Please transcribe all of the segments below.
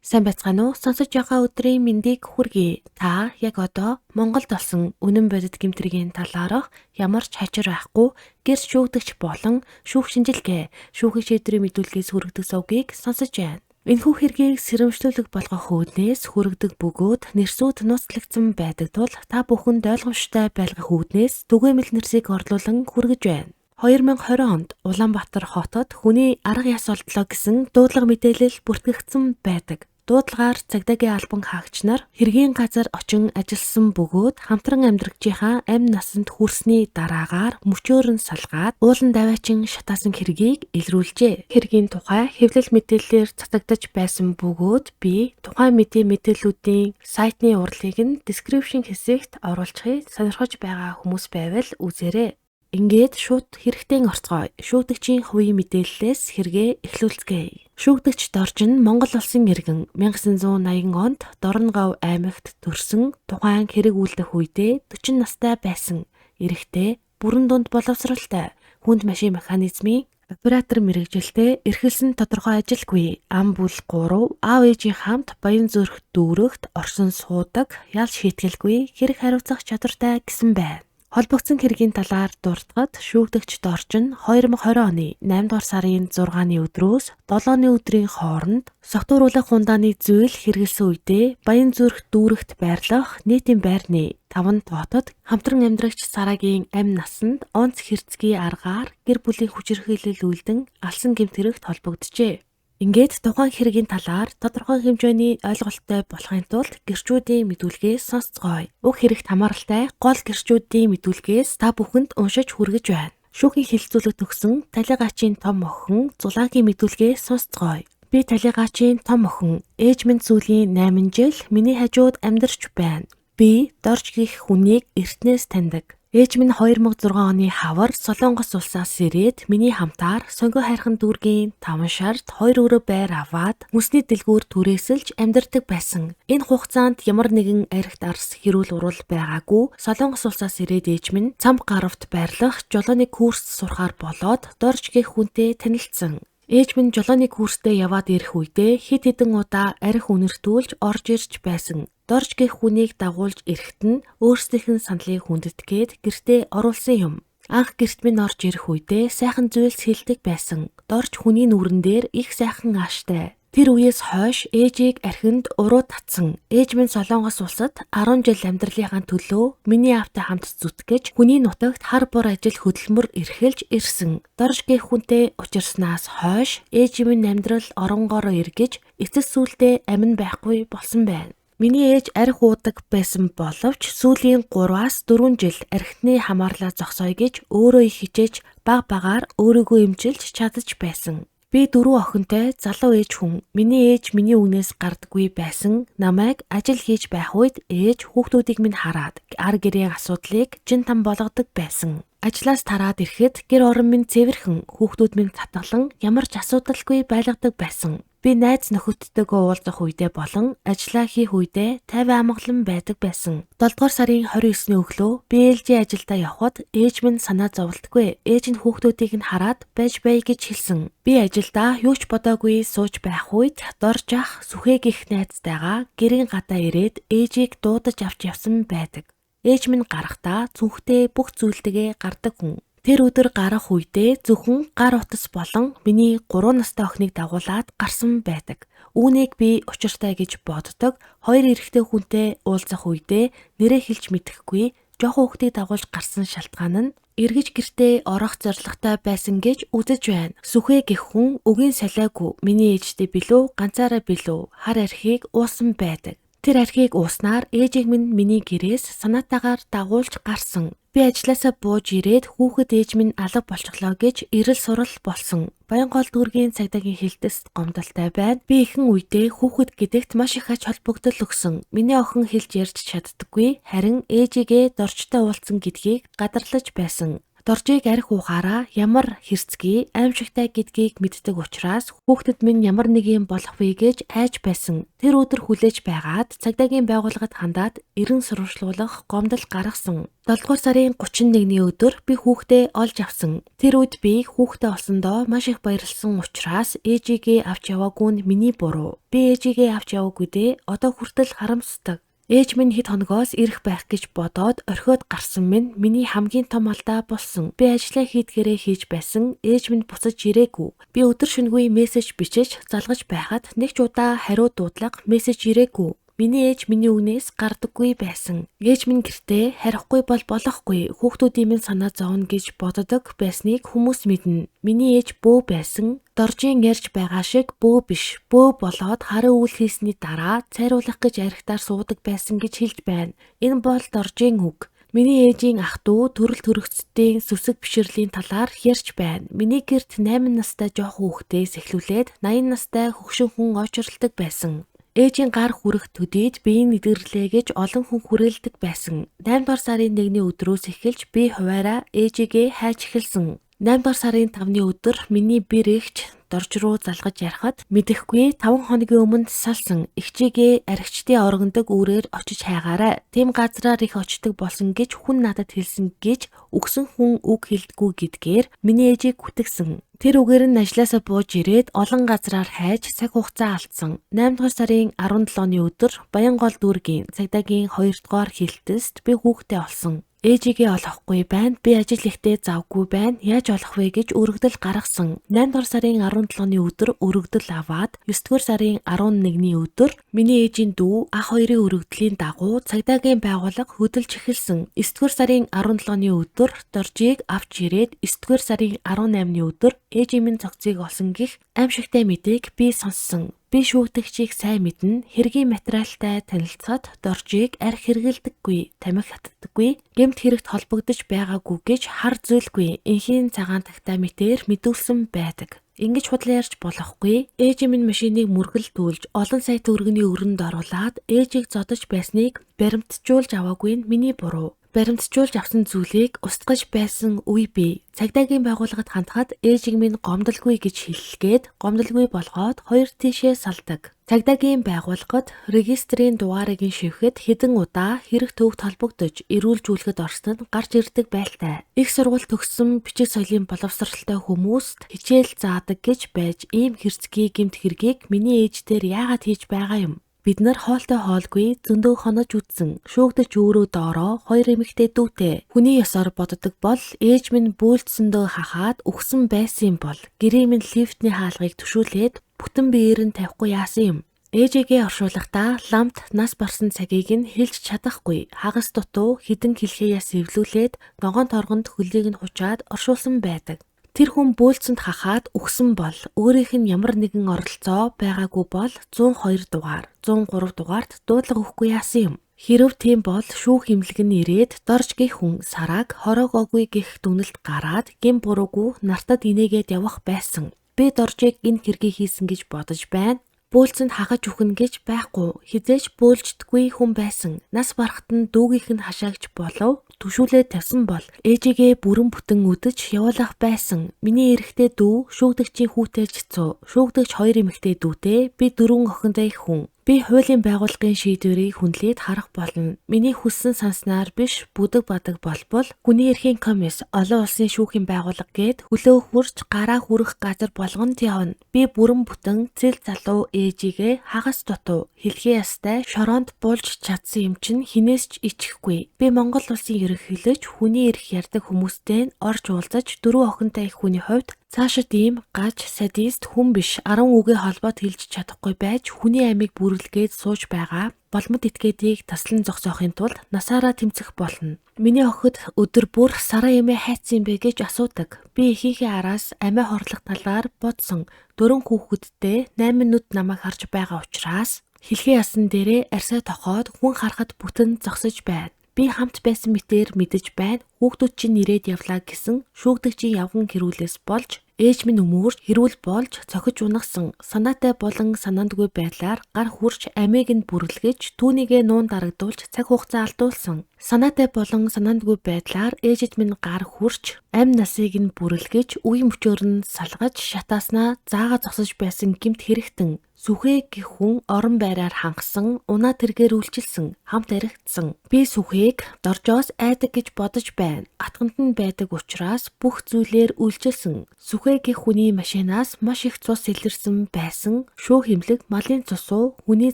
Сайн байцгаана уу? Сонсож байгаа өдрийн мэндийг хүргэе. Та яг одоо Монголд болсон үнэн бодит гэмтрийн талаарх ямар ч хачир байхгүй гэр шүүгдэгч болон шүүх шинжилгээ, шүүхийн шийдвэрийн мэдүүлгээс хүргэдэг сувгийг сонсож байна. Энэхүү хэргийг сэрэмжлүүлэг болгох үүднээс хүргэдэг бөгөөд нэрсүүд нууцлагдсан байдаг тул та бүхэнд ойлгомжтой байлгах үүднээс түгээмэл нэрсийг орлуулан хүргэж байна. 2020 онд Улаанбаатар хотод хүний арга яс олдлоо гэсэн дуудлага мэдээлэл бүртгэгдсэн байдаг. Дуудлагаар цагдаагийн албан хаагч нар хэргийн газар очин ажилласан бөгөөд хамтран амьдрагчийнхаа амь насанд хүрсний дараагаар мөчөөр нь салгаад уулан даваачин шатаасан хэргийг илрүүлжээ. Хэргийн тухай хэвлэл мэдээллээр цацагдаж байсан бөгөөд би тухайн мэдээллүүдийн сайтны урлагийг нь description хэсэгт оруулчихыг сонирхож байгаа хүмүүс байвал үзээрэй. Ингээд шууд хэрэгтэн орцгоё. Шүүгдэгчийн хувийн мэдээллээс хэрэгээ эхлүүлцгээе. Шүүгдэгч Доржин Монгол улсын иргэн 1980 онд Дорногов аймагт төрсөн тухайн хэрэг үйлдэх үедээ 40 настай байсан. Эрэгтэй, бүрэн дунд боловсралтай, хүнд машин механизмын оператор мэргэжилтэй эрхэлсэн тодорхой ажилгүй. Ам бүл 3 аав ээжийн хамт Баянзүрх дүүрэгт орсон суудаг, ял шийтгэлгүй хэрэг хариуцах чадвартай гэсэн байна. Холбогдсон хэргийн талаар дуртахад шүүгдэгч Доржин 2020 оны 8 дугаар сарын 6-ны өдрөөс 7-ны өдрийн хооронд согтууруулах хундааны зүйл хэрэгэлсэн үедээ Баянзүрх дүүрэгт байрлах нийтийн байрны 5 тоотод хамтран амьдрагч Сарагийн амь насанд онц хэрцгий аргаар гэр бүлийн хүчирхийлэл үйлдэн алсан гэмт хэрэгт холбогджээ. Ингээд тухайн хэргийн талаар тодорхой хэмжээний ойлголттой болохын тулд гэрчүүдийн мэдүүлгээс сонсцгоё. Уг хэрэгт хамааралтай гол гэрчүүдийн мэдүүлгээс та бүхэнд уншиж хүргэж байна. Шүүхийн хэлэлцүүлэг төгсөн Талигаачийн том охин Зулаагийн мэдүүлгээс сонсцгоё. Би Талигаачийн том охин, ээж минь сүүлийн 8 жил миний хажууд амьдарч байна. Би Дорж гих хүнийг эртнээс таньдаг. Ээж минь 2006 оны хавар Солонгос улсаас ирээд миний хамтаар Сонгоо хайрхан дүүргийн 5 шарт 2 өрөө байр аваад мөсний дэлгүүр түрээсэлж амьдардаг байсан. Энэ хугацаанд ямар нэгэн архит арс хэрүүл урал байгаагүй. Солонгос улсаас ирээд ээж минь цам гаравт байрлах жолооны курс сурахаар болоод Дорж гих хүнтэй танилцсан. Ээж минь жолооны курстэй яваад ирэх үедээ хэд хэдэн удаа арх үнэртүүлж орж ирж байсан. Дорж гих хүнийг дагуулж ирэхэд нь өөрсдийнх нь саналыг хүндэтгээд гэртээ оруулсан юм. Анх гэрт минь орж ирэх үедээ сайхан зүйлс хэлдэг байсан. Дорж хүний нүрэн дээр их сайхан ааштай. Тэр үеэс хойш ээжийг архинд уруу татсан. Ээж минь Солонгос улсад 10 жил амьдралынхаа төлөө миний аавтай хамт зүтгэж хүний нутагт хар бор ажил хөдөлмөр эрхэлж ирсэн. Дорж гих хүнтэй учирснаас хойш ээж минь амьдрал оронгороо эргэж эцэс сүултээ амин байхгүй болсон байна. Миний ээж арх уудаг байсан боловч сүүлийн 3-аас 4 жил архитны хамаарлаа зогсоё гэж өөрөө их хичээж баг-багаар өөрийгөө эмчилж чадаж байсан. Би 4 охинтой залуу ээж хүн. Миний ээж миний үгнээс гардаггүй байсан. Намайг ажил хийж байх үед ээж хүүхдүүдийг минь хараад ар гэрийн асуудлыг жин там болгодог байсан. Ажлаас тараад ирэхэд гэр орон минь цэвэрхэн, хүүхдүүд минь татгалан ямар ч асуудалгүй байлгадаг байсан. Би найз нөхөдтэйгөө уулзах үедээ болон ажиллаа хийх үедээ тайван амгалан байдаг байсан. 7 дугаар сарын 29-ний өглөө би ээлжийн ажилдаа явхад ээж минь санаа зовлтгүй. Ээж нь хүүхдүүдийг нь хараад байж бай гэж хэлсэн. Би ажилдаа юу ч бодоогүй сууж байх үед Дорж ах сүхээ гих найзтайгаа гэрийн гадаа ирээд ээжийг дуудаж авч явсан байдаг. Ээж минь гарахдаа зүнхтэй бүх зүйлтэйгээ гардаг хүн. Тэр өдөр гарах үедээ зөвхөн гар утас болон миний 3 настай охиныг дагуулад гарсан байдаг. Үүнийг би учиртай гэж боддог. 2 эрэгтэй хүнтэй уулзах үедээ нэрээ хэлж мэдэхгүй жоох хүүхдийг дагуулж гарсан шалтгаан нь эргэж гэртээ орох зорилготой байсан гэж үзэж байна. Сүхээ гэх хүн өгийн салаагүй миний ээжтэй билүү ганцаараа билүү хар архийг уусан байдаг. Тэр архийг ууснаар ээжийг минь миний гэрээс санаатаагаар дагуулж гарсан. Би ажилласаа бууж ирээд хүүхэд ээж минь алга болчихлоо гэж эрэл сурал болсон. Баянгол дүүргийн цагдаагийн хэлтэст гомдолтой байна. Би ихэнх үедээ хүүхэд гэдэгт маш их ач холбогдол өгсөн. Миний охин хэлж ярьж чаддаггүй харин ээжигээ Доржтой уулзсан гэдгийг гадарлаж байсан. Доржийг арх ухаараа ямар хэрцгий аимшигтай гэдгийг мэддэг учраас хүүхдэд минь ямар нэг юм болох вэ гэж айж байсан. Тэр өдөр хүлээж байгаад цагдаагийн байгууллагад хандаад эрен сурвалжлуулах гомдол гаргасан. 7 дугаар сарын 31-ний өдөр би хүүхдээ олж авсан. Тэр үед би хүүхдээ олсондоо маш их баярлсан учраас ээжигээ авч яваагүй нь миний буруу. Би ээжигээ авч яваагүй дээ. Одоо хүртэл харамсдаг. Ээж минь хэд хоногоос ирэх байх гэж бодоод орхиод гарсан минь миний хамгийн том алдаа болсон. Би ажлаа хийдгээрээ хийж байсан. Ээж минь буцаж ирээгүй. Би өдөр шөнөгүй мессеж бичиж залгаж байхад нэг ч удаа хариу дуудлага мессеж ирээгүй. Миний ээж миний үгнээс гардаггүй байсан. Ээж минь гэртээ харихгүй бол болохгүй. Хүүхдүүдийн минь санаа зовно гэж боддог байсныг хүмүүс мэднэ. Миний ээж бөө байсан. Доржийн ярьж байгаа шиг бөө биш. Бөө болоод харин үйл хийсний дараа цайруулах гэж архитаар суудаг байсан гэж хэлж байна. Энэ бол Доржийн үг. Миний ээжийн ах дүү төрөл төрөгчдийн сүсэг биширлийн талаар ярьж байна. Миний гэрт 8 настай жоох хүүхдээс эхлүүлээд 80 настай хөгшин хүн очролдог байсан. Ээжийн гар хүрэх төдийд биеийн нэдэрлээ гэж олон хүн хүрээлдэг байсан. 8 дугаар сарын 1-ний өдрөөс эхэлж би хуваараа ээжигээ хайж эхэлсэн. 8 дугаар сарын 5-ны өдөр миний бэр эгч Дорж руу залгаж ярихад мэдэхгүй 5 хоногийн өмнө салсан. Эгчигээ архичдын оргондог үүрээр очиж хайгаарай. Тэм газраар их очдог болсон гэж хүн надад хэлсэн гэж өгсөн хүн үг хэлдэггүй гэдгээр миний ээжийг гүтгсэн. Тэр үгээр нь ажлаасаа бууж ирээд олон газраар хайж цаг хугацаа алдсан. 8 дугаар сарын 17-ны өдөр Баянгол дүүргийн цагдаагийн 2 дугаар хилтэст би хүүхдээ олсон. Ээжигээ олохгүй байна. Би ажил ихтэй завгүй байна. Яаж олох вэ гэж өргөдөл гаргасан. 8 дугаар сарын 17-ны өдөр өргөдөл аваад 9 дугаар сарын 11-ний өдөр миний ээжийн дүү ах хоёрын өргөдлийн дагуу цагдаагийн байгууллага хөдөлж эхэлсэн. 9 дугаар сарын 17-ны өдөр Доржийг авч ирээд 9 дугаар сарын 18-ны өдөр ээжийн минь цогцыг олсон гих аимшигтай мэдээг би сонссон. Би шүүгдэгчийг сайн мэднэ. Хэргийн материалтай танилцахад Доржийг арх хэрэгэлдэггүй, тамхи хатдаггүй, гэмт хэрэгт холбогдож байгаагүй гэж хар зүйлгүй. Энхийн цагаан тагтаа мэтээр мэдүүлсэн байдаг. Ингэж худлаа ярьж болохгүй. Ээж минь машиныг мөргөлдүүлж олон сая төгрөгийн өрөнд оруулаад ээжийг зодож байсныг баримтжуулж аваагүй нь миний буруу. Баримтжуулж авсан зүйлийг устгаж байсан үе бий. Цагдаагийн байгууллагад хандхад ээжиг минь гомдолгүй гэж хэллгээд гомдолгүй болгоод хоёр тийшээ салдаг. Цагдаагийн байгууллагад регистрийн дугаарыг шивхэд хэдэн удаа хэрэг төвөгт холбогдож эрүүлжүүлэхэд орсон нь гарч ирдэг байлтай. Их сургууль төгссөн бичиг соёлын боловсралтай хүмүүст хичээл заадаг гэж байж ийм хэрцгий гэмт хэргийг миний ээж дээр яагаад хийж байгаа юм? Бид нар хоолтой хоолгүй зөндөө хонож үдсэн. Шүүгдэж өөрөө доороо 2 эмэгтэй дүүтэй. Хүний ёсоор боддог бол ээж минь бөөлдсөндөө хахаад өгсөн байсан бол гэрээ минь лифтний хаалгыг төшүүлээд бүтэн биеэр нь тавихгүй яасан юм. Ээжигээ оршуулахдаа ламт нас барсан цагийг нь хэлж чадахгүй. Хагас дутуу хідэн хэлхээе сэвлүүлээд ногоон торгонд хөлийг нь хучаад оршуулсан байдаг. Тэр хүн бөөлцөнд хахаад өгсөн бол өөрийнх нь ямар нэгэн оролцоо байгаагүй бол 102 дугаар, 103 дугаарт дуудлага өгөхгүй яасан юм. Хэрв тийм бол шүүх имлэг нь ирээд Дорж гэх хүн сарааг хороогоогүй гэх дүгнэлт гараад гин буруугүй нартад инээгээд явах байсан. Би Доржийг энэ хэргийг хийсэн гэж бодож байна. Бөөлцөнд хагаж өгнө гэж байхгүй. Хизээч бөөлждэггүй хүн байсан. Нас барахад нь дүүгийнх нь хашаагч болов түшүүлээд тавьсан бол ээжигээ бүрэн бүтэн үдэж явуулах байсан. Миний эрэгтэй дүү шүүгдэгчийн хүүтэйч цуу. Шүүгдэгч 2 эмэгтэй дүүтэй би 4 охинтой хүн. Би хуулийн байгууллагын шийдвэрийг хүндлээд харах болно. Миний хүссэн санснаар биш бүдэг бадаг болбол хүний эрхийн комисс олон улсын шүүхийн байгууллага гээд хөлөө хурж гараа хүрэх газар болгонд явна. Би бүрэн бүтэн цэл залуу ээжигээ хагас дутуу хэлхээ ястай шороонд буулж чадсан юм чинь хинээс ч ичихгүй. Би Монгол улсын ерөнхийлөгч хүний эрх ярьдаг хүмүүстэй орж уулзаж 4 охинтой их хүний хувьд цаашид ийм гаж садист хүн биш 10 үгээ холбоод хэлж чадахгүй байж хүний амийг бүрэлгээд сууж байгаа боломд этгээдийг таслан зогсоохын тулд насаараа тэмцэх болно. Миний охид өдөр бүр сараа эмээ хайцсан бэ гэж асуудаг. Би эхийнхээ араас амиа хорлох талаар бодсон. 4 хүүхэдтэй 8 нүд намайг харж байгаа учраас хэлхээ ясан дээрээ арсаа тохоод хүн харахад бүтэн зогсож байна. Би хамт байсан мэтээр мэдэж байна. Хүүхдүүд чинь ирээд явлаа гэсэн шүүгдэгчийн явган хэрүүлээс болж Ээж минь өмөрч хэрүүл болж цохиж унагсан санаатай болон санаандгүй байдлаар гар хүрч амийг нь бүрлгэж түүнийгээ нуун дарагдуулж цаг хугацаа алдуулсан. Санаатай болон санаандгүй байдлаар ээжид минь гар хүрч амь насыг нь бүрлгэж үе мөчөөр нь салгаж шатааснаа заагаа зогсож байсан гэмт хэрэгтэн. Сүхээ гэх хүн орон байраар хангасан, унаа тэргээр үйлчилсэн, хамт аригдсан. Би сүхээг доржоос айдаг гэж бодож байна. Атганд нь байдаг учраас бүх зүйлээр үйлчилсэн. Сүхээ гэх хүний машинаас маш их цус илэрсэн байсан. Шүү хэмлэг малын цусуу, хүний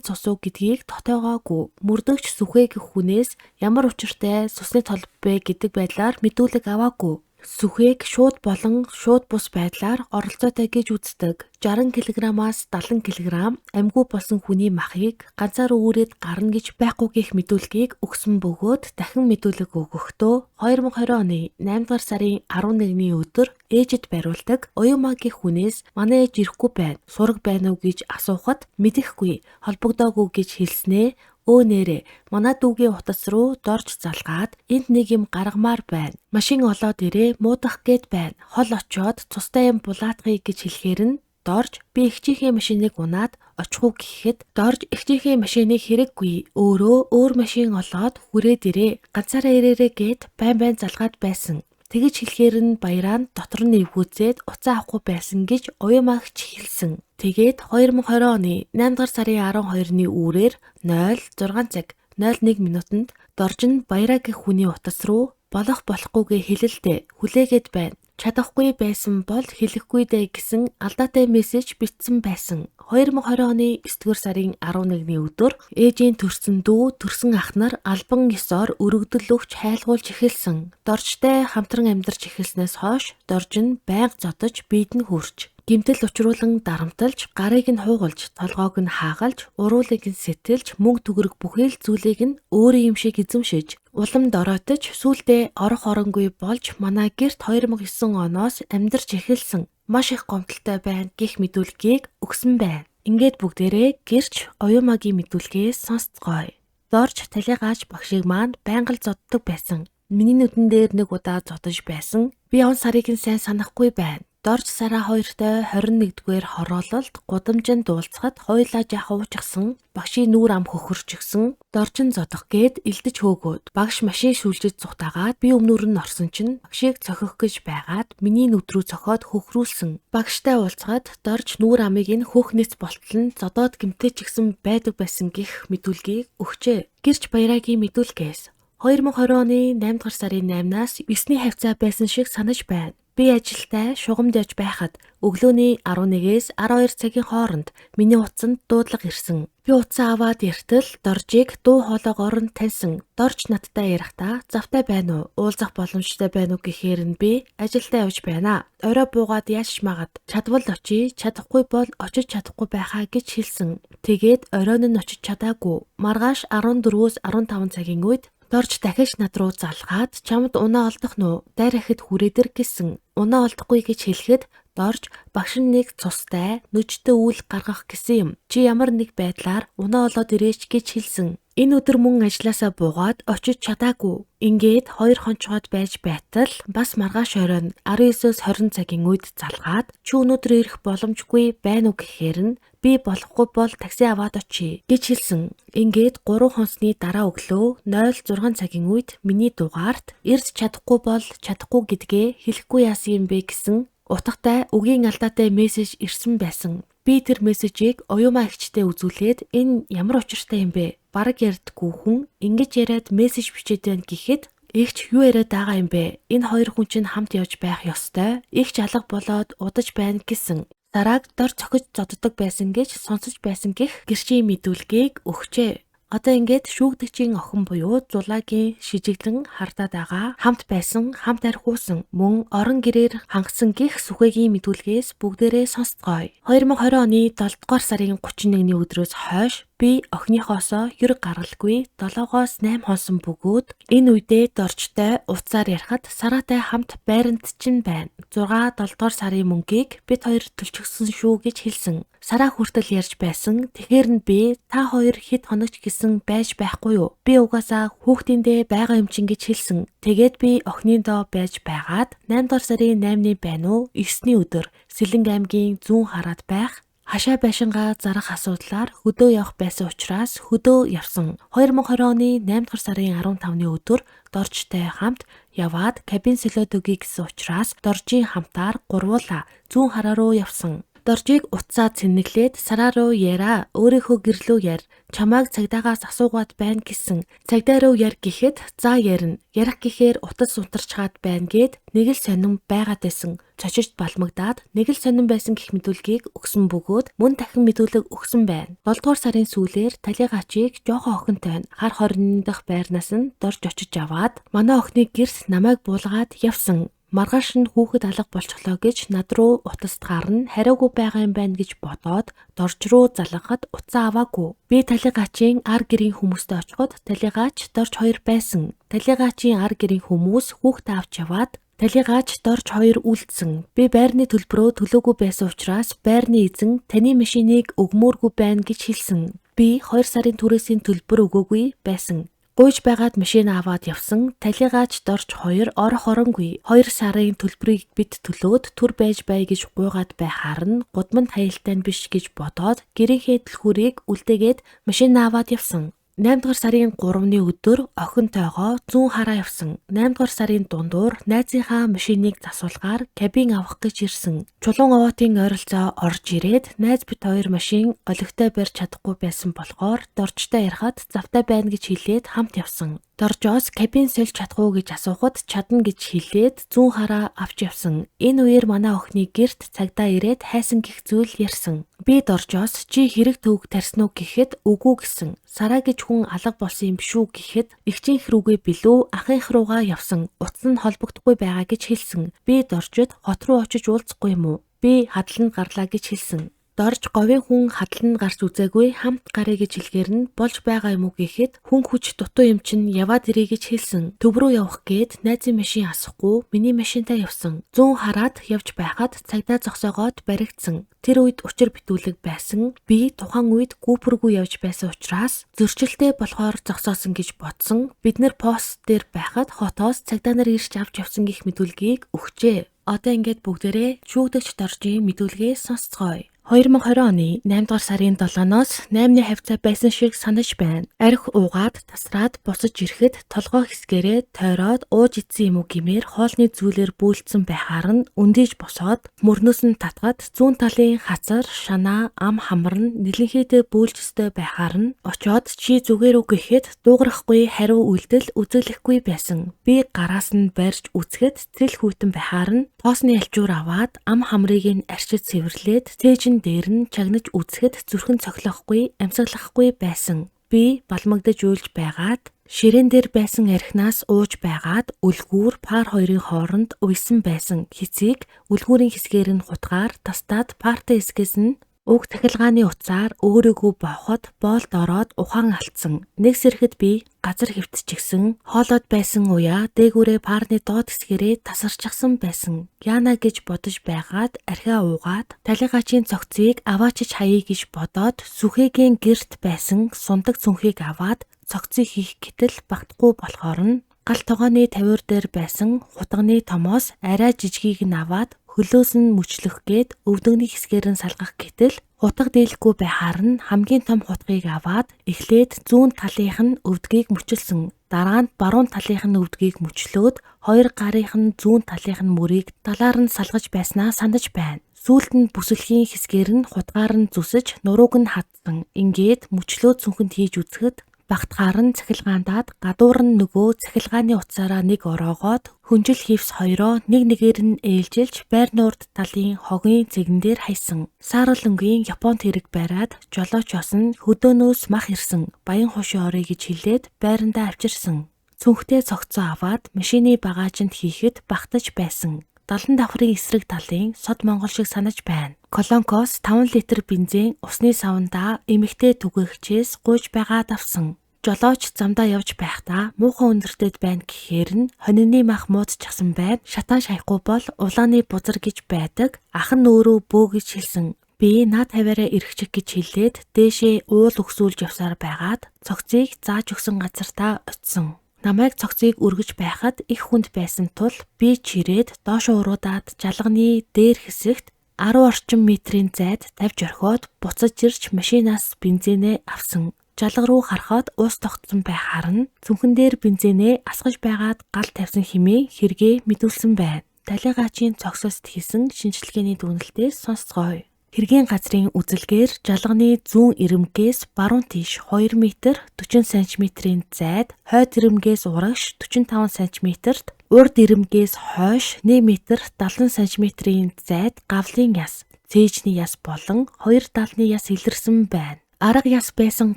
цусуу гэдгийг дотоогоогүй. Мөрдөгч сүхээ гэх хүнээс ямар учиртай цусны толбэ гэдэг байдлаар мэдүүлэг аваагүй. Сүхээг шууд болон шууд бус байдлаар оролцоотой гэж үздэг. 60 кг-аас 70 кг амьгүй болсон хүний махыг ганцаар үүрээд гарна гэж байхгүй гэх мэдүүлгийг өгсөн бөгөөд дахин мэдүүлэг өгөхдөө 2020 оны 8 дугаар сарын 11-ний өдөр ээжид бариулдаг Оюума гэх хүнээс манай ээж ирэхгүй байна. Сураг байна уу гэж асуухад мэдэхгүй, холбогдоогүй гэж хэлснээ. Өө нэрэ, манай дүүгийн утас руу дорж залгаад энд нэг юм гаргамаар байна. Машин олоод ирээ, муудах гээд байна. Хол очоод цустай юм булаатгая гэж хэлэхээр нь дорж би эгчийнхээ машиныг унаад очихгүй гэхэд дорж эгчийнхээ машиныг хэрэггүй. Өөрөө өөр машин олоод хүрээд ирээ. Ганцаараа ирээрээ гээд байн залгаад байсан. Тэгэж хэлэхээр нь баяраа дотор нь эвгүүцээд уцаа авахгүй байсан гэж Оюумагч хэлсэн. Тэгээд 2020 оны 8 дугаар сарын 12-ны үүрээр 06 цаг 01 минутанд дорж нь баяраа гэх хүний утас руу болохгүйгээ хэлэлдэ хүлээгээд байна. Чадахгүй байсан бол хэлэхгүй дээ гэсэн алдаатай мессеж бичсэн байсан. 2020 оны 9 дугаар сарын 11-ний өдөр ээжийн төрсөн дүү, төрсөн ах нар албан ёсоор өргөдөл өгч хайлгуулж эхэлсэн. Доржтой хамтран амьдарч эхэлснээс хойш дорж нь байнга зодож биед нь хүрч гэмтэл учруулан дарамталж, гарыг нь хуугалж, толгоог нь хаагалж, уруулыг нь сэтэлж, мөнгө төгрөг бүхий л зүйлийг нь өөрөө юм шиг эзэмшиж, улам дороотож, сүүлдээ орох оронгүй болж манай гэрт 2009 оноос амьдарч эхэлсэн. Маш их гомдолтой байна гэх мэдүүлгийг өгсөн байна. Ингээд бүгдээрээ гэрч Оюумагийн мэдүүлгээс сонсцгоё. Дорж талигааж багшийг маань байнга л зоддог байсан. Миний нүдэн дээр нэг удаа зодож байсан. Би он сарыг нь сайн санахгүй байна. Дорж сараа 2-той 21-р хороололд гудамжинд дуулцахад хоёулаа жаахан уучгсан, багшийн нүүр ам хөхөрчихсөн, доржин зодох гээд элдэж хөөгөөд багш машин шүлжиж цухтаагаад би өмнөр нь орсон чинь багшийг цохих гэж байгаад миний нүд рүү цохоод хөхрүүлсэн. Багштай уулзахад дорж нүүр амыг нь хөөхнэц болтол нь зодоод гэмтэж гисэн байдаг байсан гэх мэдүүлгийг өгчээ. Гэрч баярагийн мэдүүлгээс 2020 оны 8 дугаар сарын 8-наас 9-ний хавцаа байсан шиг санаж байна. Би ажилдаа шугамд явж байхад өглөөний 11-ээс 12 цагийн хооронд миний утсанд дуудлага ирсэн. Би утсаа аваад эртэл доржийг дуу хоолойгоор нь таньсан. Дорж надтай ярихдаа завтай байна уу? Уулзах боломжтой байна уу гэхээр нь би ажилдаа явж байна. Орой буугаад яаж магаад чадвал очие, чадахгүй бол очиж чадахгүй байхаа гэж хэлсэн. Тэгээд оройн нь очиж чадаагүй. Маргааш 14-өөс 15 цагийн үед дорж дахиж над руу залгаад чамд унаа олдох нь уу? Дайр ихэд хүрээдэр гэсэн. Унаа олдохгүй гэж хэлэхэд дорж багш нэг цустай нүжтэй үйл гаргах гэсэн юм. Чи ямар нэг байдлаар унаа олоод ирээч гэж хэлсэн. Энэ өдөр мөн ажилласаа буугаад очиж чадаагүй. Ингээд 2 хонцгойд байж байтал бас маргааш оройн 19-с 20 цагийн үед залгаад чи өнөөдөр ирэх боломжгүй байна уу гэхээр нь би болохгүй бол такси аваад очие гэж хэлсэн. Ингээд 3 хонсны дараа өглөө 06 цагийн үед миний дугаарт ирж чадахгүй бол чадахгүй гэдгээ хэлэхгүй яасан юм бэ гэсэн утгатай үгийн алдаатай мессеж ирсэн байсан. Би тэр мессежийг Оюума эгчтэй үзүүлээд энэ ямар учиртай юм бэ? Бараг ярьдаггүй хүн ингэж яриад мессеж бичээд байна гэхэд эгч юу яриад байгаа юм бэ? Энэ хоёр хүн чинь хамт явж байх ёстой. Эгч алга болоод удаж байна гэсэн. Дарааг дор цохиж зоддог байсан гэж сонсож байсан гэх гэрчийн мэдүүлгийг өгчээ. Одоо ингээд шүүгдэгчийн охин буюу Зулаагийн шижиглэн хардаад байгаа хамт байсан, хамт архиусан, мөн орон гэрээр хангасан гих сүхээгийн мэдүүлгээс бүгдээрээ сонсцгоё. 2020 оны 7 дугаар сарын 31-ний өдрөөс хойш Би охиныхоосоо ер гаргалгүй 7-8 хонсон бөгөөд энэ үедээ доржтой уцаар ярихад Сараатай хамт байранд чинь байна. 6-7 дугаар сарын мөнгийг бид хоёр төлчихсөн шүү гэж хэлсэн. Сараа хүртэл ярьж байсан. Тэгэхээр нь би та хоёр хэд хоногч гэсэн байж байхгүй юу? Би угаасаа хүүхдиндээ байгаа юм чинь гэж хэлсэн. Тэгээд би охиныдоо байж байгаад 8 дугаар сарын 8-ны байна уу? 9-ний өдөр Сэлэнг аймгийн зүүн хараад байх. Хашаа байшингаа зарах асуудлаар хөдөө явах байсан учраас хөдөө явсан. 2020 оны 8 дугаар сарын 15-ны өдөр доржтой хамт яваад кабин солиод өгье гэсэн учраас доржийн хамтаар гурвуулаа зүүн хараа руу явсан. Доржийг утсаа цэнэглээд Сараа руу яраа, өөрийнхөө гэрлөө яр, чамааг цагдаагаас асуугаад байна гэсэн. Цагдаа руу яр гэхэд за ярина. Ярих гэхээр утас унтарчгаад байна гэд нэг л сонин байгаад байсан. Цочирд балмагдаад нэг л сонин байсан гэх мэдүүлгийг өгсөн бөгөөд мөн дахин мэдүүлэг өгсөн байна. 7 дугаар сарын сүүлээр талигачийг жоохон охинтой хар хорин дахь байрнаас нь дорж очиж аваад манай охины гэрт намайг буулгаад явсан. Маргааш нь хүүхэд алга болчихлоо гэж над руу утастгаар нь хариугүй байгаа юм байна гэж бодоод дорж руу залгахад утсаа аваагүй. Би талигачийн ар гэрийн хүмүүстэй очиход талигач дорж 2 байсан. Талигачийн ар гэрийн хүмүүс хүүхдээ авч яваад талигач дорж 2 үлдсэн. Би байрны төлбөрөө төлөөгүй байсан учраас байрны эзэн таны машиныг өгмөөргүй байна гэж хэлсэн. Би 2 сарын түрээсийн төлбөр өгөөгүй байсан. Гуйж байгаад машин аваад явсан. Талигач дорж 2 орох оронгүй. 2 сарын төлбөрийг бид төлөөд төр байж бай гэж гуйгаад байхаар нь гудамд хаялтай биш гэж бодоод гэрийнхээ түлхүүрийг үлдээгээд машин аваад явсан. 8 дугаар сарын 3-ны өдөр охинтойгоо зүүн хараа явсан. 8 дугаар сарын дундуур найзынхаа машиныг засуулгаар кабин авах гэж ирсэн. Чулуун овоотын ойролцоо орж ирээд найз бит 2 машин олигтой барьж чадахгүй байсан болохоор доржтой ярихад завтай байна гэж хэлээд хамт явсан. Доржоос кабин сольж чадахгүй гэж асуухад чадна гэж хэлээд зүүн хараа авч явсан. Энэ үеэр манай охины гэрт цагдаа ирээд хайсан гих зүйл ярьсан. Би доржоос чи хэрэг төвөг тарьсан уу гэхэд үгүй гэсэн. Сараа гэж хүн алга болсон юм шүү гэхэд эгчийнх рүүгээ билүү ахынх руугаа явсан. Утас нь холбогдохгүй байгаа гэж хэлсэн. Би доржид хот руу очиж уулзахгүй юм уу? Би хадланд гарлаа гэж хэлсэн. Дорж говийн хүн хадланд гарч үзээгүй хамт гарыг гэж хэлэхээр нь болж байгаа юм уу гэхэд хүн хүч дутуу юм чинь яваад ирээ гэж хэлсэн. Төв рүү явах гээд найзын машин асахгүй миний машинтай явсан. Зүүн хараад явж байхад цагдаа зогсоогоод баригдсан. Тэр үед учир битүүлэг байсан. Би тухайн үед гүүпргүй явж байсан учраас зөрчилтэй болохоор зогсоосон гэж бодсон. Бид нэр пост дээр байхад хотоос цагдаа нар ирж авч явсан гэх мэдүүлгийг өгчээ. Одоо ингээд бүгдээрээ шүүгдэгч доржийн мэдүүлгээ сонсцгоё. 2020 оны 8 дугаар сарын 7-ноос 8-ны хавцаа байсан шиг санаж байна. Арх уугаад тасраад босож ирэхэд толгой хэсгээрээ тойроод ууж идсэн юм уу гэмээр хоолны зүйлээр бүүлдсэн байхаар нь өндийж босоод мөрнөөс нь татгаад зүүн талын хацар, шанаа, ам хамар нь нэлэнхийдээ бүүлж өстэй байхаар нь очоод чи зүгээр үү гэхэд дуугарахгүй хариу үйлдэл үзүүлэхгүй байсан. Би гараас нь барьж үцхэд цэцэл хүйтэн байхаар нь тоосны алчуур аваад ам хамрыг нь арчиж цэвэрлээд цээж дээр нь чагнаж үзэхэд зүрхэн цохилохгүй, амьсгалахгүй байсан. Би балмагдаж уйлж байгаад ширээн дээр байсан архинаас ууж байгаад үлгүүр пар хоёрын хооронд уйсан байсан. Хэцийг үлгүүрийн хэсгээр нь хутгаар тастаад партай хэсгээс нь уг тахилгааны утсаар өөрийгөө бооход боолд ороод ухаан алдсан. Нэг сэрэхэд би газар хөвтчихсэн, хоолоод байсан уяа дээгүүрээ парны доод хэсгэрээ тасарчихсан байсан. Яана гэж бодож байгаад архиа уугаад талигачийн цогцыг аваачиж хаяа гэж бодоод сүхэгийн гэрт байсан сундаг цүнхийг аваад цогцыг хийх гэтэл багтахгүй болохоор нь гал тогооны тавиур дээр байсан хутганы томоос арай жижигийг нь аваад хөлөөс нь мөчлөх гээд өвдөгний хэсгээр нь салгах гэтэл хутга дийлэхгүй байхаар нь хамгийн том хутгийг аваад эхлээд зүүн талынх нь өвдгийг мөчилсөн. Дараа нь баруун талынх нь өвдгийг мөчлөөд хоёр гарынх нь зүүн талынх нь мөрийг талаар нь салгаж байснаа санаж байна. Сүүлд нь бүсэлхийн хэсгээр нь хутгаар нь зүсэж нурууг нь хатсан. Ингээд мөчлөөд цүнхэнд хийж үзэхэд багтгаар нь цахилгаандаад гадуур нь нөгөө цахилгааны утсаараа нэг ороогоод хүнжил хивс хоёроо нэг нэгээр нь ээлжилж байр нуурд талын хогийн цэгэн дээр хайсан. Саарал өнгийн Японд хэрэг бариад жолоочоос нь хөдөөнөөс мах ирсэн. Баян хошоо орё гэж хэлээд байрандаа авчирсан. Цүнхтэй цогцоо аваад машины багажинд хийхэд багтаж байсан. далан давхрын эсрэг талын сод Монгол шиг санаж байна. Колонкос 5 литр бензин усны савндаа эмэгтэй түгээгчээс гуйж байгаад авсан. Жолооч замдаа явж байхдаа муухай өндөртөд байна гэхээр нь хонины мах муудчихсан байна. Шатаа шаяхгүй бол улааны бузар гэж байдаг. Ах нь өөрөө бөө гэж хэлсэн. Би наад тавиараа эргэчих гэж хэлээд дээшээ уул өгсүүлж явсаар байгаад цогцыг зааж өгсөн газартаа очисон. Намайг цогцыг өргөж байхад их хүнд байсан тул би чирээд доош уруудаад жалганы дээр хэсэгт 10 орчим метрийн зайд тавьж орхиод буцаж ирж машинаас бензинээ авсан. Жалга руу харахад уус тогтсон байхаар нь цүнхэн дээр бензинээ асгаж байгаад гал тавьсан хэмээн хэрэгээ мэдүүлсэн байна. Талигаачийн цогсост хийсэн шинжилгээний дүгнэлтээс сонсцгооё. Хэргийн газрын үзэлгээр жалганы зүүн ирэмгээс баруун тийш 2 м 40 см-ийн зайд, хойд ирэмгээс урагш 45 см-т, урд ирэмгээс хойш 1 м 70 см-ийн зайд гавлын яс, цээжний яс болон 2 далны яс илэрсэн байна. Арга яс байсан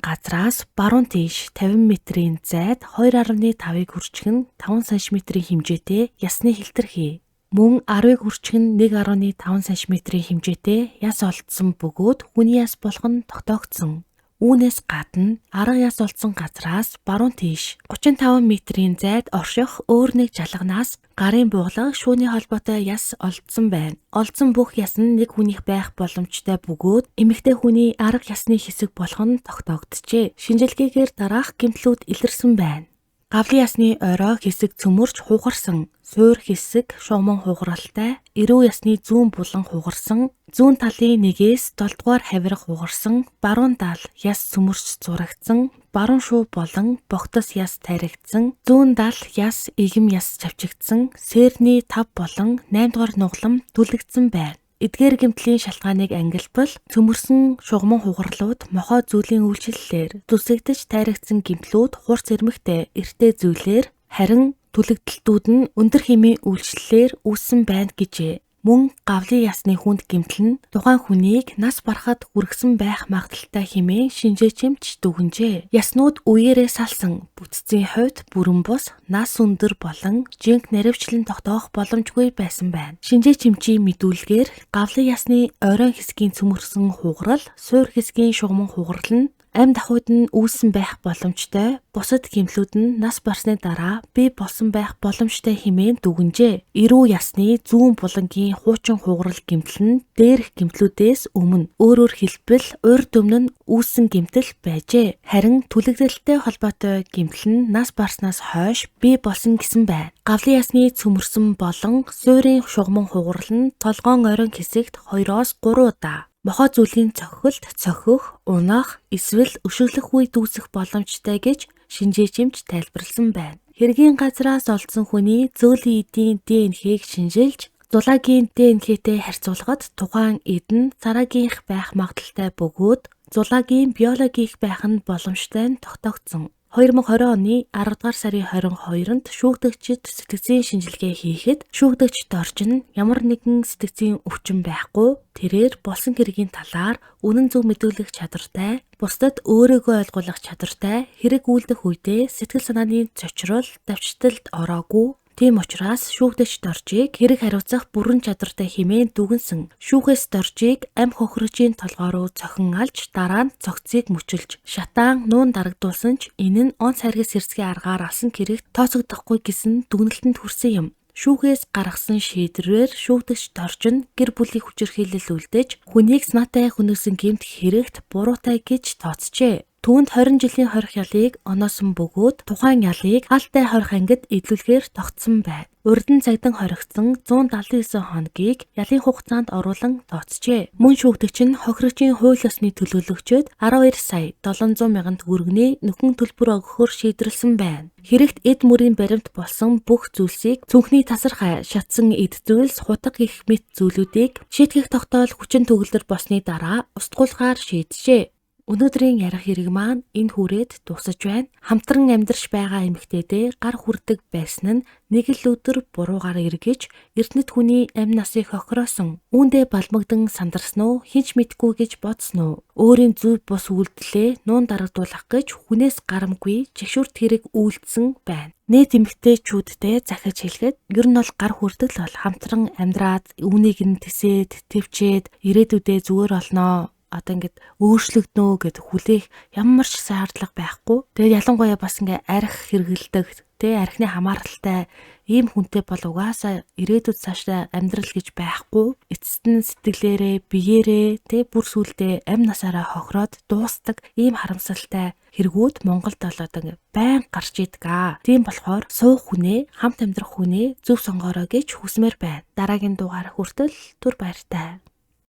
газраас баруун тийш 50 м-ийн зайд 2.5-ыг хүрчгэн 5 см-ийн хэмжээтэй ясны хэлтэрхий. Мөн 10-ыг хүрчгэн 1.5 см-ийн хэмжээтэй яс олдсон бөгөөд хүний яс болох нь тогтоогдсон. Үүнээс гадна арга яс олдсон газраас баруун тийш 35 м-ийн зайд орших өөр нэг жалганаас гарын буугалга шүүний холбоотой яс олдсон байна. Олдсон бүх яс нь нэг хүнийх байх боломжтой бөгөөд эмэгтэй хүний арга ясны хэсэг болох нь тогтоогджээ. Шинжилгээгээр дараах гэмтлүүд илэрсэн байна. Гавлын ясны орой хэсэг цөмөрч хугарсан, суур хэсэг шугамн хугаралтай, эрүү ясны зүүн булан хугарсан, зүүн талын 1-ээс 7 дугаар хавирга хугарсан, баруун тал яс цөмөрч зурагдсан, баруун шуу болон богтос яс таригдсан, зүүн тал яс игэм яс чавчигдсан, сэрний 5 болон 8 дугаар нугалам түлэгдсэн байна. Эдгээр гэмтлийн шалтгааныг ангилбал цөмөрсөн шугамн хугарлууд мохоо зүйлийн үйлчлэлээр зүсэгдэж тайрагдсан гэмтлүүд хурц эрмэгтэй эртээ зүйлээр харин түлэгдэлтүүд нь өндөр хэмийн үйлчлэлээр үүссэн байна гэжээ. Мөн гавлын ясны хүнд гэмтэл нь тухайн хүнийг нас барахад хүргэсэн байх магадaltaй хэмээн шинжээчимч дүгнжээ. Яснууд үеэрээ салсан, бүтцийн хувьд бүрэн бус, нас өндөр болон жинк наривчлан тогтоох боломжгүй байсан байна. Шинжээчимчийн мэдүүлгээр гавлын ясны оройн хэсгийн цөмөрсөн хугарал, суур хэсгийн шугамн хугарал нь амь дахуйд нь үүссэн байх боломжтой, бусад гэмтлүүд нь нас барсны дараа бий болсон байх боломжтой хэмээн дүгнжээ. Эрүү ясны зүүн булангийн хуучин хугарал гэмтэл нь дээрх гэмтлүүдээс өмнө өөрөөр хэлбэл урд өмнө нь үүссэн гэмтэл байжээ. Харин түлэгдэлтэй холбоотой гэмтэл нь нас барснаас хойш бий болсон гэсэн байна. Гавлын ясны цөмөрсөн болон суурийн шугамн хугарал нь толгоон оройн хэсэгт 2-3 удаа мохоо зүйлийн цохилт, цохих, унах, эсвэл өшөглөх үе дүүсэх боломжтой гэж шинжээчимч тайлбарласан байна. Хэргийн газраас олдсон хүний зөөлөн эдийн ДНХ-г шинжилж, зулаагийн ДНХ-тэй харьцуулахад тухайн эд нь цараагийнх байх магадaltaй бөгөөд зулаагийн биологийнх байх нь боломжтой нь тогтоогдсон. 2020 оны 10 дугаар сарын 22-нд шүүгдэгчид сэтгцийн шинжилгээ хийхэд шүүгдэгчд орчин ямар нэгэн сэтгцийн өвчин байхгүй, тэрээр болсон хэргийн талаар үнэн зөв мэдүүлэх чадвартай, бусдад өөрийгөө ойлгуулах чадвартай, хэрэг үйлдэх үедээ сэтгэл санааны цочрол, давчталд ороогүй. Тийм учраас шүүгдэгч доржийг хэрэг хариуцах бүрэн чадвартай хэмээн дүгнсэн. Шүүхээс доржийг амь хохирогчийн толгой руу цохин алж дараа нь цогцыг мөчөлж шатаан нуун дарагдуулсан ч энэ нь он сайргас хэрцгий аргаар алсан хэрэг тооцогдохгүй гэсэн дүгнэлтэнд хүрсэн юм. Шүүхээс гаргасан шийдвэрээр шүүгдэгч доржин гэр бүлийн хүчирхийлэл үлдээж хүнийг санаатай хөнөөсөн гэмт хэрэгт буруутай гэж тооцжээ. Түүнд 20 жилийн хорих ялыг оноосон бөгөөд тухайн ялыг хаалтай хорих ангид эдлүүлэхээр тогтсон байна. Урьдан цагдан хоригдсон 179 хоногийг ялын хугацаанд оруулан тооцжээ. Мөн шүүгдэгч нь хохирогчийн хууль ёсны төлөөлөгчөд 12 сая 700 мянган төгрөгийн нөхөн төлбөр өгөхөөр шийдвэрлсэн байна. Хэрэгт эд мөрийн баримт болсон бүх зүйлсийг цүнхний тасархай шатсан эд зүйлс хутга гэх мэт зүйлүүдийг шийтгэх тогтоол хүчин төгөлдөр болсны дараа устгуулгаар шийджээ. Өнөөдрийн ярих хэрэг маань энэ хүрээд дуусаж байна. Хамтран амьдарч байгаа эмэгтэйдээ гар хүрдэг байсан нь нэг л өдөр буруугаар эргэж эрдэнэт хүний амь насыг хохироосон. Үүндээ балмагдан сандарсан уу? Хинч мэдгүй гэж бодсон уу? Өөрийн зөв бус үйлдэлээ нуун дарагдуулах гэж хүнээс гарамгүй жигшүүрт хэрэг үйлдсэн байна. Нээд эмэгтэйчүүдтэй захиж хэлэхэд ер нь бол гар хүрдэг л бол хамтран амьдраад үүнийг нь тэсээд твчээд ирээдүйдээ зүгээр олноо. Одоо ингээд өөрчлөгднөө гэд хүлээх ямар ч шаардлага байхгүй. Тэгээд ялангуяа бас ингээ арх хэрэгэлдэг, архины хамааралтай ийм хүнтэй бол угаасаа ирээдүйд цаашдаа амьдрал гэж байхгүй. Эцэст нь сэтгэлээрээ, биеэрээ, бүр сүулдэ амь насаараа хохироод дуустдаг ийм харамсалтай хэрэгүүд Монголд бол одоо ингээ байн гарч идэг. Тийм болохоор суух хүнээ, хамт амьдрах хүнээ зөв сонгоорой гэж хүсмээр байна. Дараагийн дугаар хүртэл түр баяртай.